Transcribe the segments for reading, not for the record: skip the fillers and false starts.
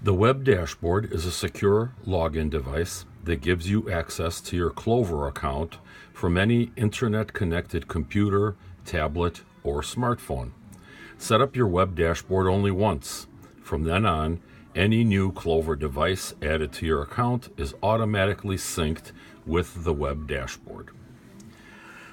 The web dashboard is a secure login device that gives you access to your Clover account from any internet-connected computer, tablet, or smartphone. Set up your web dashboard only once. From then on, any new Clover device added to your account is automatically synced with the web dashboard.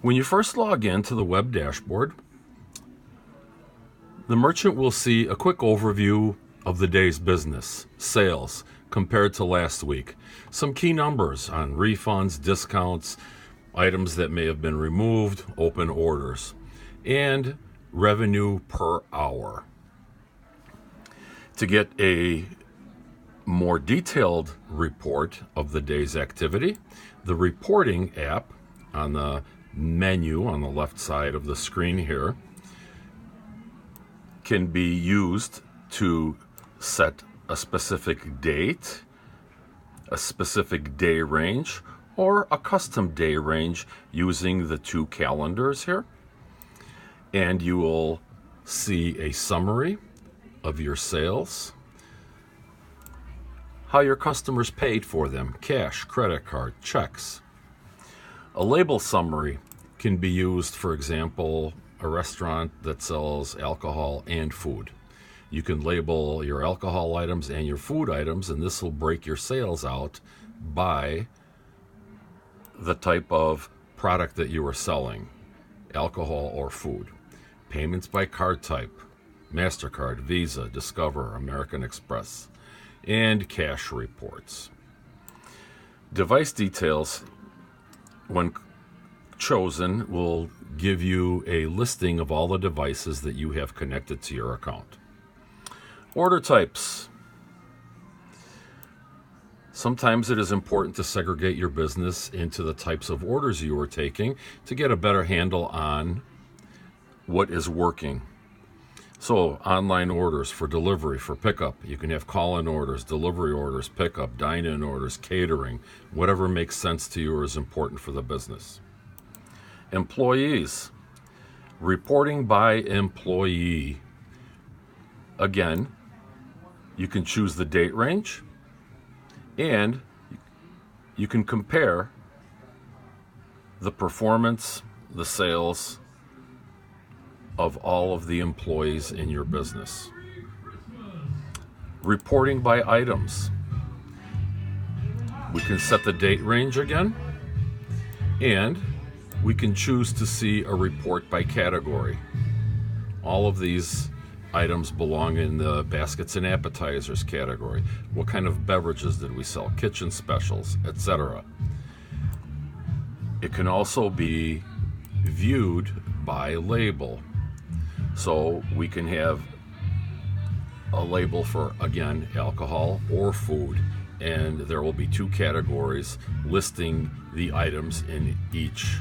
When you first log in to the web dashboard, the merchant will see a quick overview of the day's business, sales, compared to last week, some key numbers on refunds, discounts, items that may have been removed, open orders, and revenue per hour. To get a more detailed report of the day's activity, the reporting app on the menu on the left side of the screen here can be used to set a specific date, a specific day range, or a custom day range using the two calendars here. And you will see a summary of your sales, how your customers paid for them, cash, credit card, checks. A label summary can be used, for example, a restaurant that sells alcohol and food. You can label your alcohol items and your food items, and this will break your sales out by the type of product that you are selling, alcohol or food. Payments by card type, MasterCard, Visa, Discover, American Express, and cash reports. Device details, when chosen, will give you a listing of all the devices that you have connected to your account. Order types. Sometimes it is important to segregate your business into the types of orders you are taking to get a better handle on what is working. So online orders for delivery, for pickup. You can have call-in orders, delivery orders, pickup, dine-in orders, catering. Whatever makes sense to you or is important for the business. Employees. Reporting by employee. Again, you can choose the date range, and you can compare the performance, the sales of all of the employees in your business. Reporting by items. We can set the date range again, and we can choose to see a report by category. All of these items belong in the baskets and appetizers category. What kind of beverages did we sell? Kitchen specials, etc. It can also be viewed by label. So we can have a label for, again, alcohol or food, and there will be two categories listing the items in each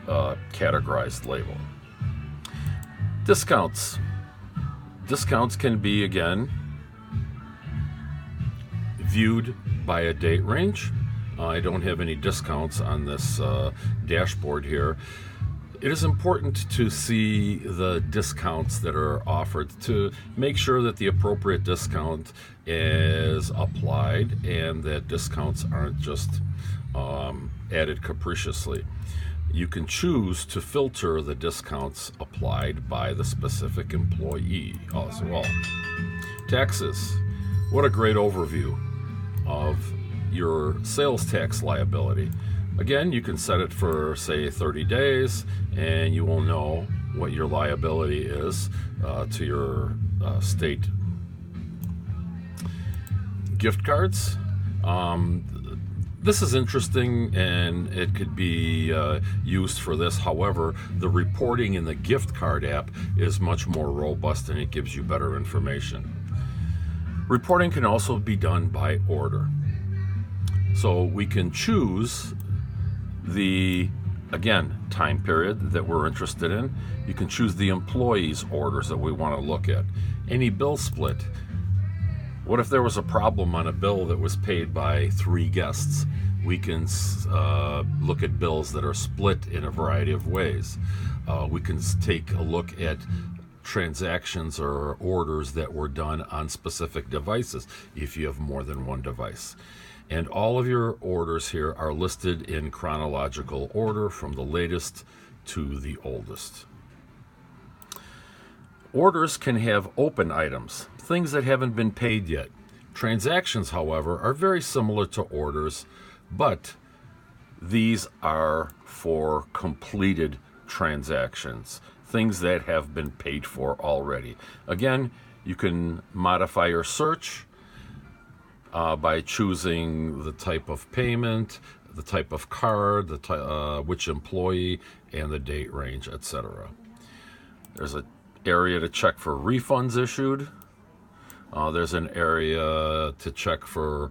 categorized label. Discounts. Discounts can be, again, viewed by a date range. I don't have any discounts on this dashboard here. It is important to see the discounts that are offered to make sure that the appropriate discount is applied and that discounts aren't just added capriciously. You can choose to filter the discounts applied by the specific employee as well. Taxes. What a great overview of your sales tax liability. Again, you can set it for, say, 30 days, and you will know what your liability is to your state. Gift cards. This is interesting, and it could be used for this. However, the reporting in the gift card app is much more robust, and it gives you better information. Reporting can also be done by order. So we can choose the, again, time period that we're interested in. You can choose the employees' orders that we want to look at. Any bill split. What if there was a problem on a bill that was paid by 3 guests? We can look at bills that are split in a variety of ways. We can take a look at transactions or orders that were done on specific devices if you have more than one device. And all of your orders here are listed in chronological order from the latest to the oldest. Orders can have open items, things that haven't been paid yet. Transactions, however, are very similar to orders, but these are for completed transactions, things that have been paid for already. Again, you can modify your search by choosing the type of payment, the type of card, which employee, and the date range, etc. There's an area to check for refunds issued. There's an area to check for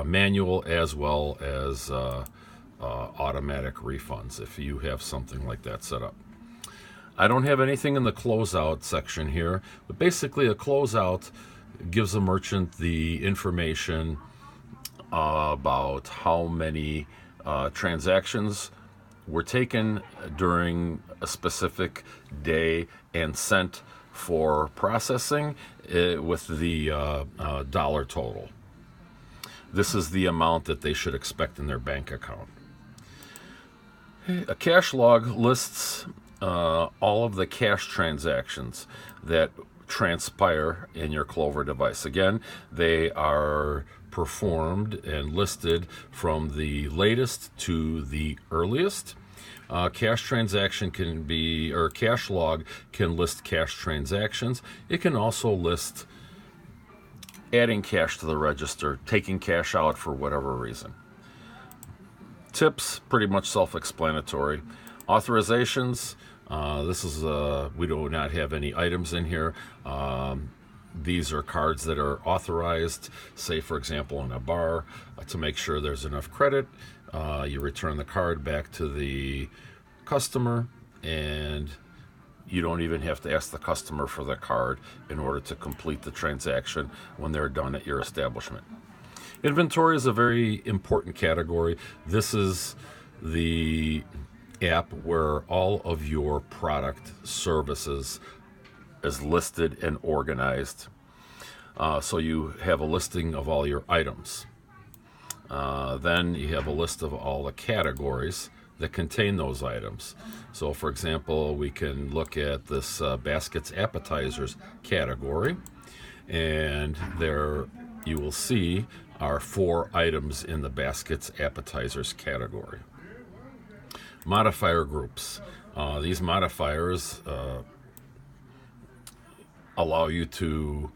manual as well as automatic refunds if you have something like that set up. I don't have anything in the closeout section here, but basically a closeout gives a merchant the information about how many transactions were taken during a specific day and sent for processing with the dollar total. This is the amount that they should expect in their bank account. A cash log lists all of the cash transactions that transpire in your Clover device. Again, they are performed and listed from the latest to the earliest. Cash transaction can be, or cash log can list cash transactions. It can also list adding cash to the register, taking cash out for whatever reason. Tips, pretty much self-explanatory. Authorizations, this is, we do not have any items in here. These are cards that are authorized, say for example in a bar, to make sure there's enough credit. You return the card back to the customer, and you don't even have to ask the customer for the card in order to complete the transaction when they're done at your establishment. Inventory is a very important category. This is the app where all of your product services is listed and organized. So you have a listing of all your items. Then you have a list of all the categories that contain those items. So for example, we can look at this baskets appetizers category, and there you will see are 4 items in the baskets appetizers category. Modifier groups. These modifiers allow you to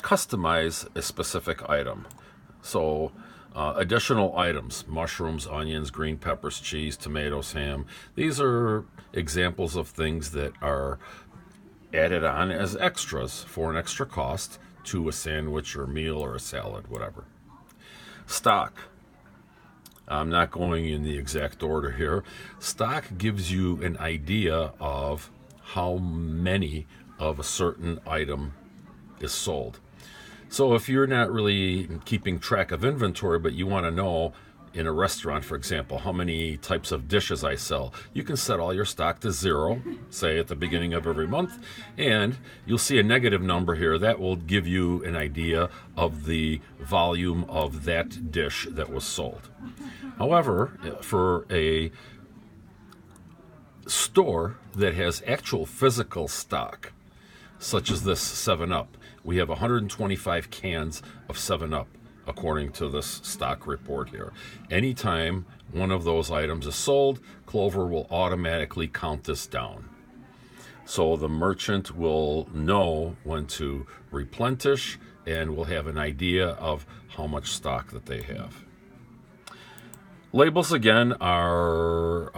customize a specific item. So additional items, mushrooms, onions, green peppers, cheese, tomatoes, ham. These are examples of things that are added on as extras for an extra cost to a sandwich or meal or a salad, whatever. Stock. I'm not going in the exact order here. Stock gives you an idea of how many of a certain item is sold. So if you're not really keeping track of inventory, but you want to know in a restaurant, for example, how many types of dishes I sell, you can set all your stock to 0, say at the beginning of every month, and you'll see a negative number here. That will give you an idea of the volume of that dish that was sold. However, for a store that has actual physical stock, such as this 7-Up, we have 125 cans of 7-Up, according to this stock report here. Anytime one of those items is sold, Clover will automatically count this down. So the merchant will know when to replenish and will have an idea of how much stock that they have. Labels, again, have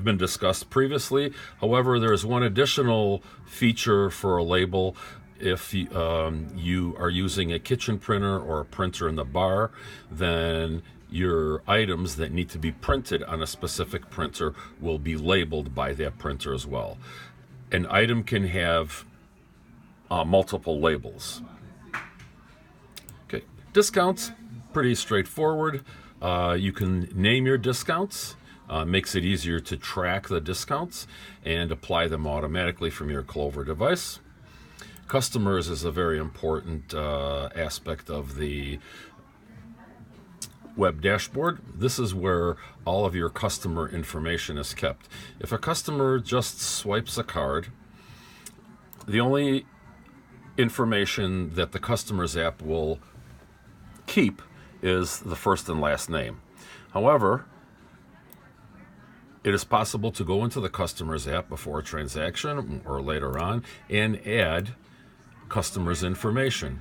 been discussed previously. However, there's one additional feature for a label. If you are using a kitchen printer or a printer in the bar, then your items that need to be printed on a specific printer will be labeled by that printer as well. An item can have multiple labels. Okay, discounts, pretty straightforward. You can name your discounts. Makes it easier to track the discounts and apply them automatically from your Clover device. Customers is a very important aspect of the web dashboard. This is where all of your customer information is kept. If a customer just swipes a card, the only information that the customer's app will keep is the first and last name. However, it is possible to go into the customer's app before a transaction or later on and add customer's information.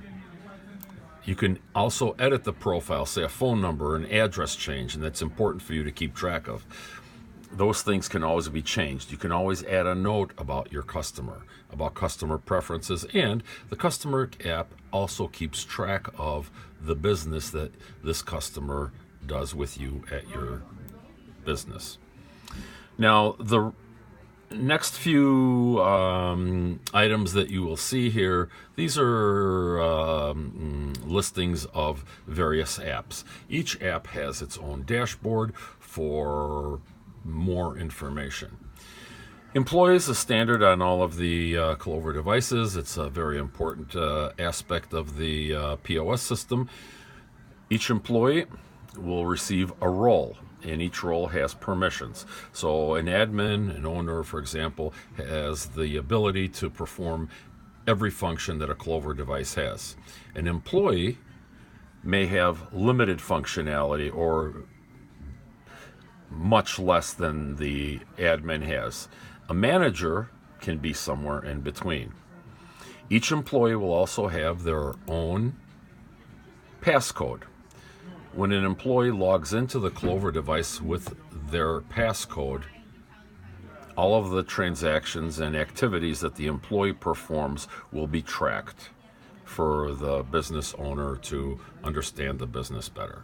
You can also edit the profile, say a phone number, an address change, and that's important for you to keep track of. Those things can always be changed. You can always add a note about your customer, about customer preferences, and the customer app also keeps track of the business that this customer does with you at your business. Now, the next few items that you will see here, these are listings of various apps. Each app has its own dashboard for more information. Employees is standard on all of the Clover devices. It's a very important aspect of the POS system. Each employee will receive a role, and each role has permissions. So an admin, an owner, for example, has the ability to perform every function that a Clover device has. An employee may have limited functionality or much less than the admin has. A manager can be somewhere in between. Each employee will also have their own passcode. When an employee logs into the Clover device with their passcode, all of the transactions and activities that the employee performs will be tracked for the business owner to understand the business better.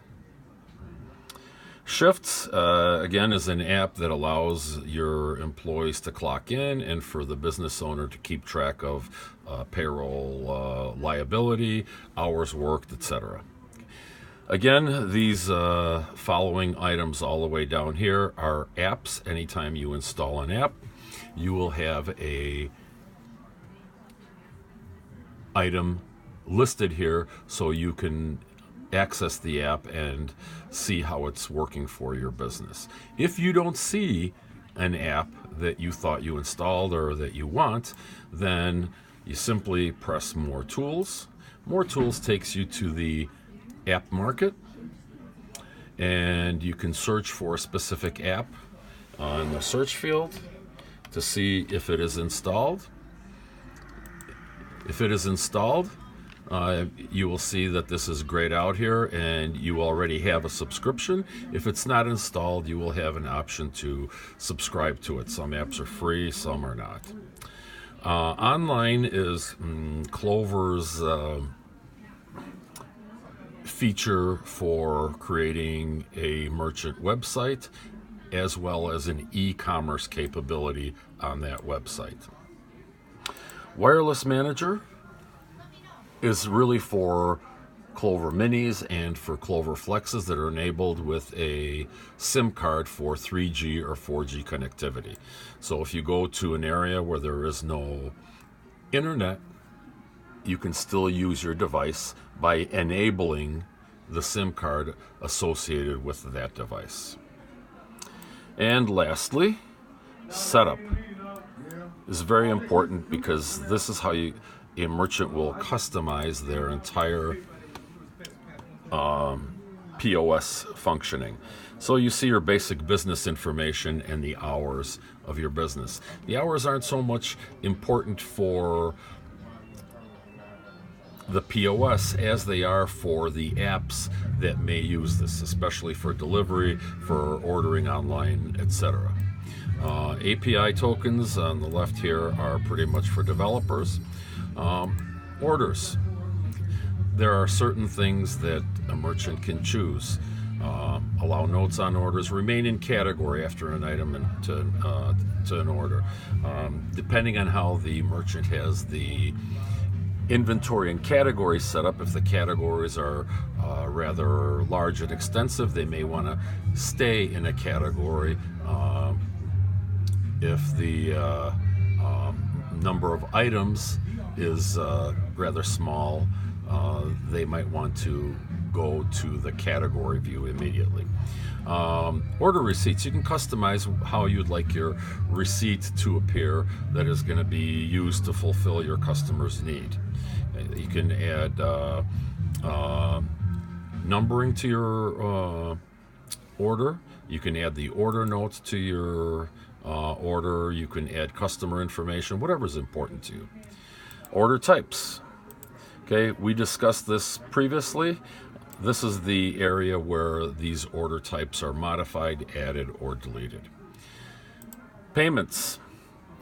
Shifts, again, is an app that allows your employees to clock in and for the business owner to keep track of payroll liability, hours worked, etc. Again, these following items all the way down here are apps. Anytime you install an app, you will have a item listed here so you can access the app and see how it's working for your business. If you don't see an app that you thought you installed or that you want, then you simply press More Tools. More Tools takes you to the app market, and you can search for a specific app on the search field to see if it is installed. If it is installed, you will see that this is grayed out here and you already have a subscription. If it's not installed, you will have an option to subscribe to it. Some apps are free, some are not. Online is Clover's feature for creating a merchant website as well as an e-commerce capability on that website. Wireless Manager is really for Clover Minis and for Clover Flexes that are enabled with a SIM card for 3G or 4G connectivity. So if you go to an area where there is no internet, you can still use your device by enabling the SIM card associated with that device. And lastly, setup is very important because this is how a merchant will customize their entire POS functioning. So you see your basic business information and the hours of your business. The hours aren't so much important for the POS as they are for the apps that may use this, especially for delivery, for ordering online, etc. API tokens on the left here are pretty much for developers. Orders. There are certain things that a merchant can choose. Allow notes on orders, remain in category after an item to an order. Depending on how the merchant has the inventory and categories set up, if the categories are rather large and extensive, they may want to stay in a category If the number of items is rather small, they might want to go to the category view immediately. Order receipts. You can customize how you'd like your receipt to appear that is going to be used to fulfill your customer's need. You can add numbering to your order. You can add the order notes to your order. You can add customer information, whatever is important to you. Order types. Okay, we discussed this previously. This is the area where these order types are modified, added, or deleted. Payments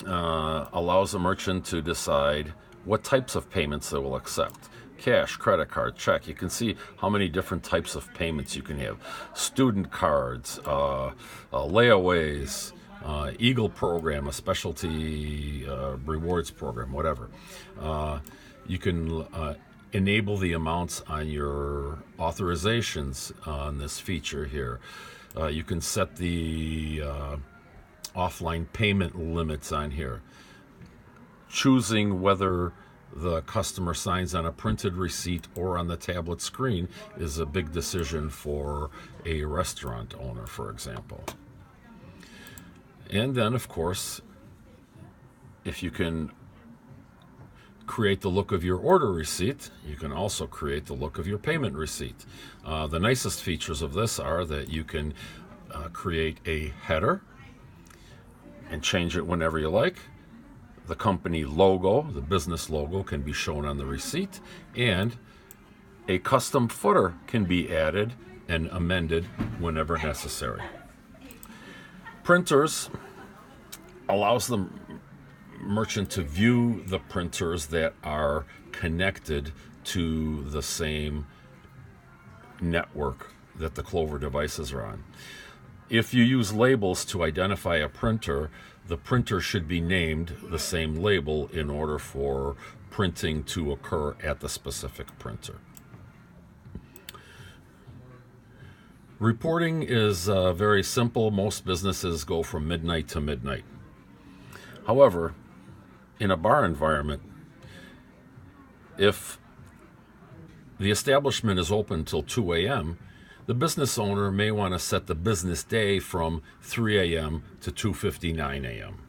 allows a merchant to decide what types of payments they will accept. Cash, credit card, check. You can see how many different types of payments you can have. Student cards, layaways, Eagle program, a specialty rewards program, whatever. You can enable the amounts on your authorizations on this feature here. You can set the offline payment limits on here. Choosing whether the customer signs on a printed receipt or on the tablet screen is a big decision for a restaurant owner, for example. And then, of course, if you can create the look of your order receipt, you can also create the look of your payment receipt. The nicest features of this are that you can create a header and change it whenever you like. The company logo, the business logo, can be shown on the receipt, and a custom footer can be added and amended whenever necessary. Printers allows the merchant to view the printers that are connected to the same network that the Clover devices are on. If you use labels to identify a printer, the printer should be named the same label in order for printing to occur at the specific printer. Reporting is very simple. Most businesses go from midnight to midnight. However, in a bar environment, if the establishment is open till 2 a.m., the business owner may want to set the business day from 3 a.m. to 2:59 a.m.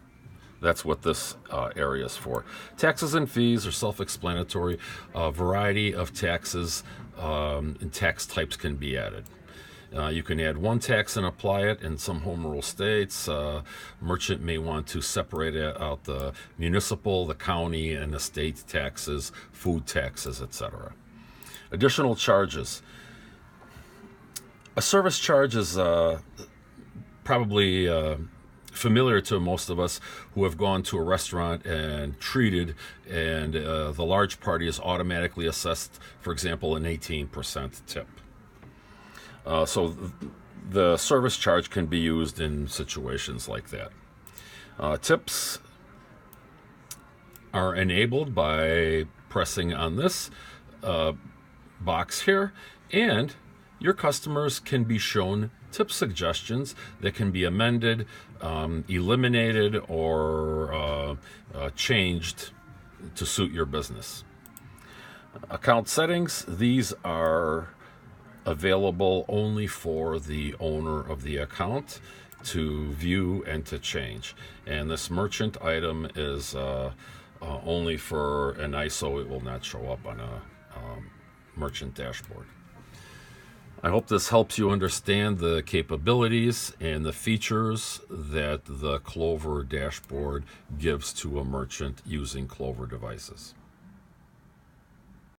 That's what this area is for. Taxes and fees are self-explanatory. A variety of taxes and tax types can be added. You can add one tax and apply it. In some home rule states, merchant may want to separate out the municipal, the county, and the state taxes, food taxes, etc. Additional charges. A service charge is probably familiar to most of us who have gone to a restaurant and treated, and the large party is automatically assessed, for example, an 18% tip. So the service charge can be used in situations like that. Tips are enabled by pressing on this box here, and your customers can be shown tip suggestions that can be amended, eliminated, or changed to suit your business. Account settings, these are available only for the owner of the account to view and to change. And this merchant item is only for an ISO. It will not show up on a merchant dashboard. I hope this helps you understand the capabilities and the features that the Clover dashboard gives to a merchant using Clover devices.